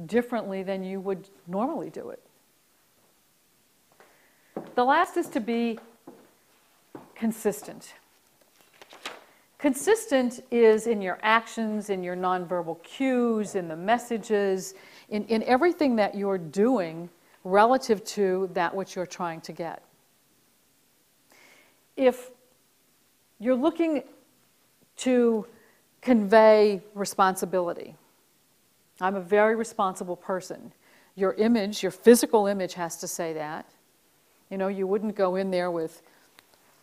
differently than you would normally do it. The last is to be consistent. Consistent is in your actions, in your nonverbal cues, in the messages, in everything that you're doing relative to that which you're trying to get. If you're looking to convey responsibility, I'm a very responsible person. Your image, your physical image has to say that. You know, you wouldn't go in there with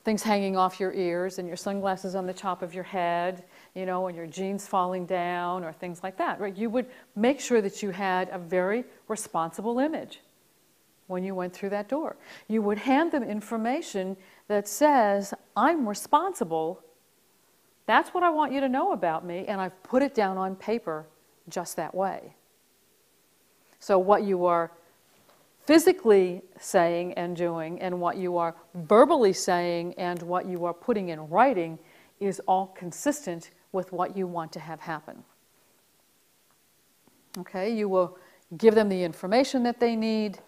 things hanging off your ears and your sunglasses on the top of your head, you know, and your jeans falling down or things like that, right? You would make sure that you had a very responsible image when you went through that door. You would hand them information that says, I'm responsible. That's what I want you to know about me, and I've put it down on paper just that way. So what you are physically saying and doing and what you are verbally saying and what you are putting in writing is all consistent with what you want to have happen. Okay, you will give them the information that they need,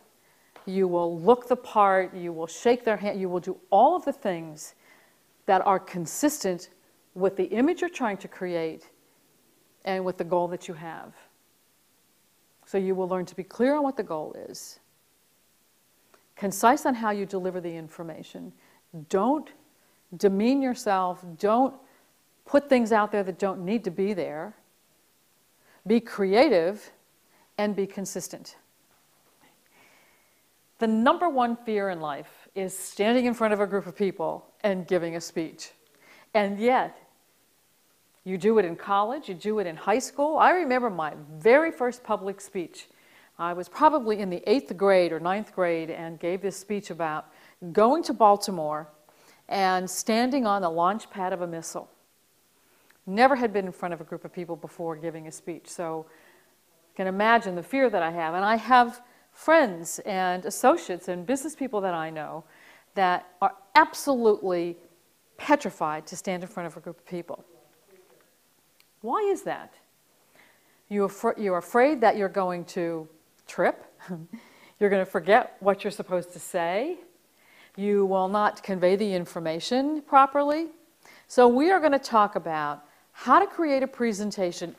you will look the part, you will shake their hand, you will do all of the things that are consistent with the image you're trying to create and with the goal that you have. So you will learn to be clear on what the goal is, concise on how you deliver the information. Don't demean yourself. Don't put things out there that don't need to be there. Be creative and be consistent. The number one fear in life is standing in front of a group of people and giving a speech. And yet, you do it in college, you do it in high school. I remember my very first public speech. I was probably in the 8th grade or 9th grade and gave this speech about going to Baltimore and standing on the launch pad of a missile. Never had been in front of a group of people before giving a speech, so you can imagine the fear that I have. And I have friends and associates and business people that I know that are absolutely petrified to stand in front of a group of people. Why is that? You're afraid that you're going to trip. You're going to forget what you're supposed to say. You will not convey the information properly. So we are going to talk about how to create a presentation,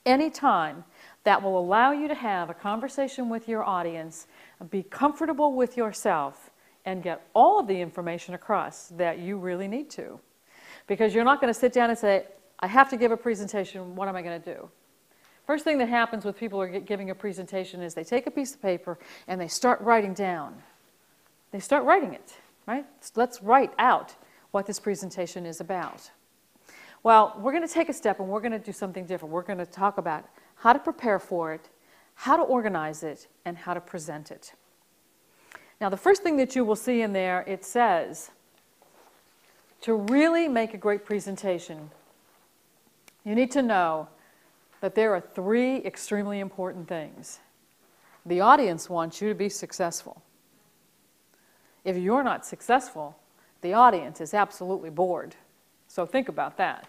anytime, that will allow you to have a conversation with your audience, be comfortable with yourself, and get all of the information across that you really need to. Because you're not going to sit down and say, I have to give a presentation, what am I going to do? First thing that happens with people who are giving a presentation is they take a piece of paper and they start writing down. They start writing it, right? Let's write out what this presentation is about. Well, we're going to take a step and we're going to do something different. We're going to talk about how to prepare for it, how to organize it, and how to present it. Now, the first thing that you will see in there, it says, to really make a great presentation, you need to know that there are 3 extremely important things. The audience wants you to be successful. If you're not successful, the audience is absolutely bored. So think about that.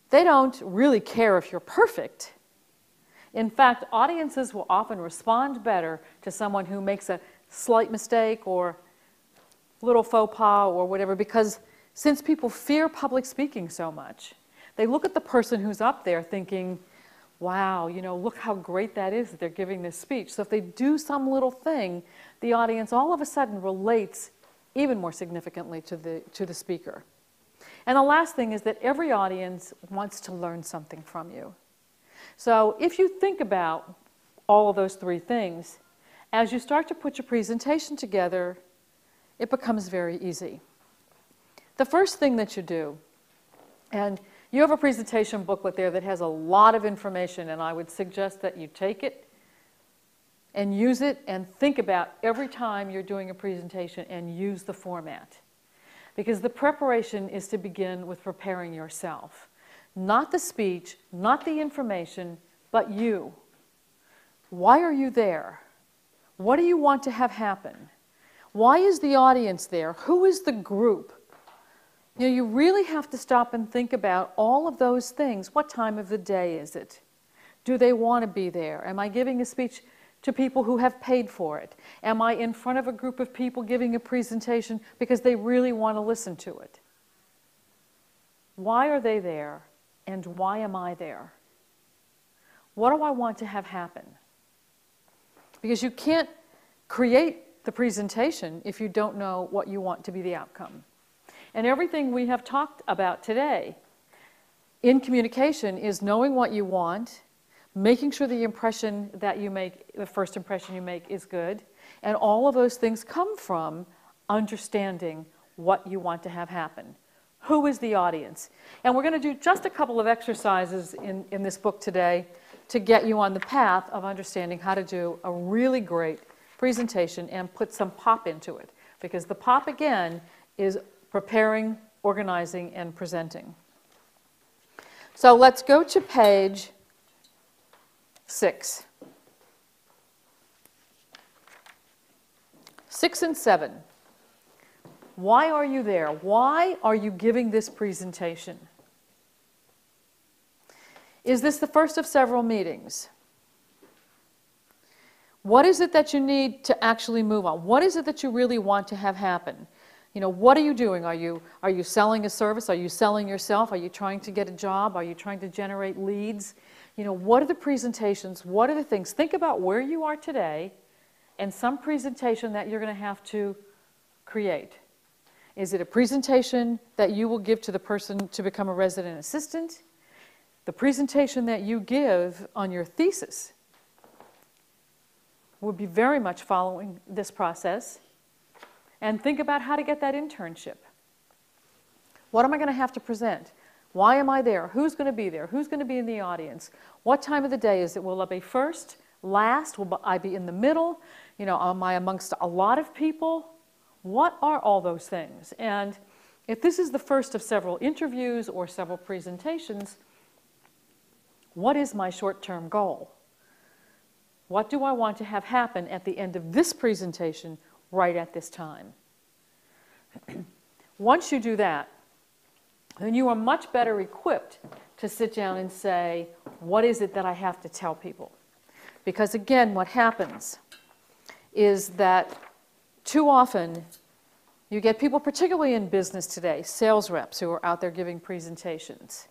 They don't really care if you're perfect. In fact, audiences will often respond better to someone who makes a slight mistake or little faux pas or whatever, because since people fear public speaking so much, they look at the person who's up there thinking, wow, you know, look how great that is that they're giving this speech. So if they do some little thing, the audience all of a sudden relates even more significantly to the speaker. And the last thing is that every audience wants to learn something from you. So if you think about all of those 3 things, as you start to put your presentation together, it becomes very easy. The first thing that you do, and you have a presentation booklet there that has a lot of information, and I would suggest that you take it and use it and think about every time you're doing a presentation and use the format. Because the preparation is to begin with preparing yourself. Not the speech, not the information, but you. Why are you there? What do you want to have happen? Why is the audience there? Who is the group? You know, you really have to stop and think about all of those things. What time of the day is it? Do they want to be there? Am I giving a speech to people who have paid for it? Am I in front of a group of people giving a presentation because they really want to listen to it? Why are they there, and why am I there? What do I want to have happen? Because you can't create the presentation if you don't know what you want to be the outcome. And everything we have talked about today in communication is knowing what you want, making sure the impression that you make, the first impression you make, is good, and all of those things come from understanding what you want to have happen. Who is the audience? And we're going to do just a couple of exercises in this book today to get you on the path of understanding how to do a really great presentation and put some pop into it. Because the pop, again, is preparing, organizing, and presenting. So let's go to page 6. 6 and 7. Why are you there? Why are you giving this presentation? Is this the first of several meetings? What is it that you need to actually move on? What is it that you really want to have happen? You know, what are you doing? Are you selling a service? Are you selling yourself? Are you trying to get a job? Are you trying to generate leads? You know, what are the presentations? What are the things? Think about where you are today and some presentation that you're going to have to create. Is it a presentation that you will give to the person to become a resident assistant? The presentation that you give on your thesis will be very much following this process. And think about how to get that internship. What am I going to have to present? Why am I there? Who's going to be there? Who's going to be in the audience? What time of the day is it? Will I be first, last? Will I be in the middle? You know, am I amongst a lot of people? What are all those things? And if this is the first of several interviews or several presentations, what is my short-term goal? What do I want to have happen at the end of this presentation right at this time? Once you do that, then you are much better equipped to sit down and say, what is it that I have to tell people? Because again, what happens is that too often you get people, particularly in business today, sales reps who are out there giving presentations,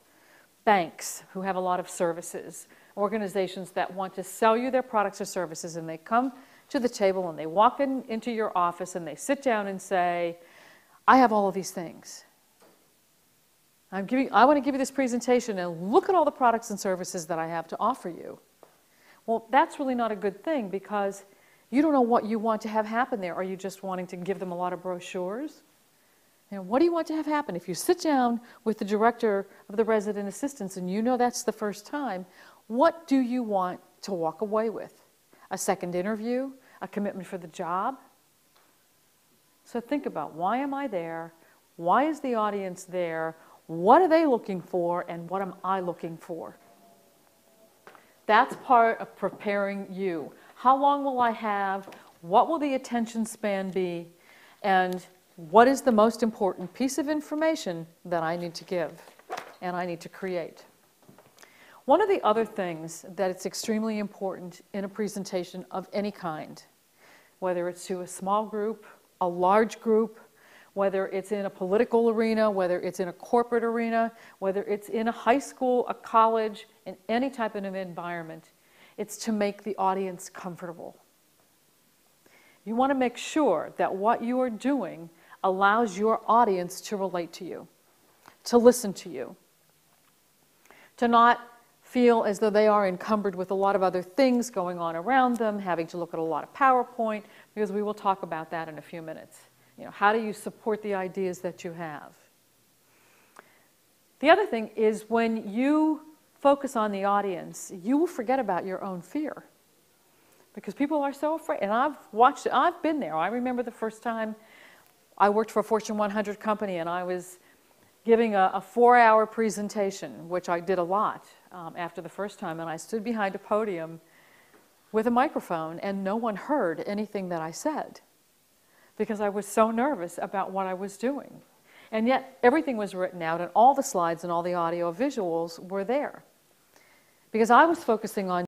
banks who have a lot of services, organizations that want to sell you their products or services, and they come to the table and they walk into your office and they sit down and say, I have all of these things. I want to give you this presentation and look at all the products and services that I have to offer you. Well, that's really not a good thing because you don't know what you want to have happen there. Are you just wanting to give them a lot of brochures? You know, what do you want to have happen? If you sit down with the director of the resident assistants and you know that's the first time, what do you want to walk away with? A second interview? A commitment for the job? So think about, why am I there? Why is the audience there? What are they looking for? And what am I looking for? That's part of preparing you. How long will I have? What will the attention span be? And what is the most important piece of information that I need to give and I need to create? One of the other things that it's extremely important in a presentation of any kind, whether it's to a small group, a large group, whether it's in a political arena, whether it's in a corporate arena, whether it's in a high school, a college, in any type of environment, it's to make the audience comfortable. You want to make sure that what you are doing allows your audience to relate to you, to listen to you, to not feel as though they are encumbered with a lot of other things going on around them, having to look at a lot of PowerPoint, because we will talk about that in a few minutes. You know, how do you support the ideas that you have? The other thing is when you focus on the audience, you will forget about your own fear. Because people are so afraid. And I've watched it. I've been there. I remember the first time I worked for a Fortune 100 company and I was giving a 4-hour presentation, which I did a lot after the first time. And I stood behind a podium with a microphone and no one heard anything that I said because I was so nervous about what I was doing. And yet everything was written out and all the slides and all the audio visuals were there. because I was focusing on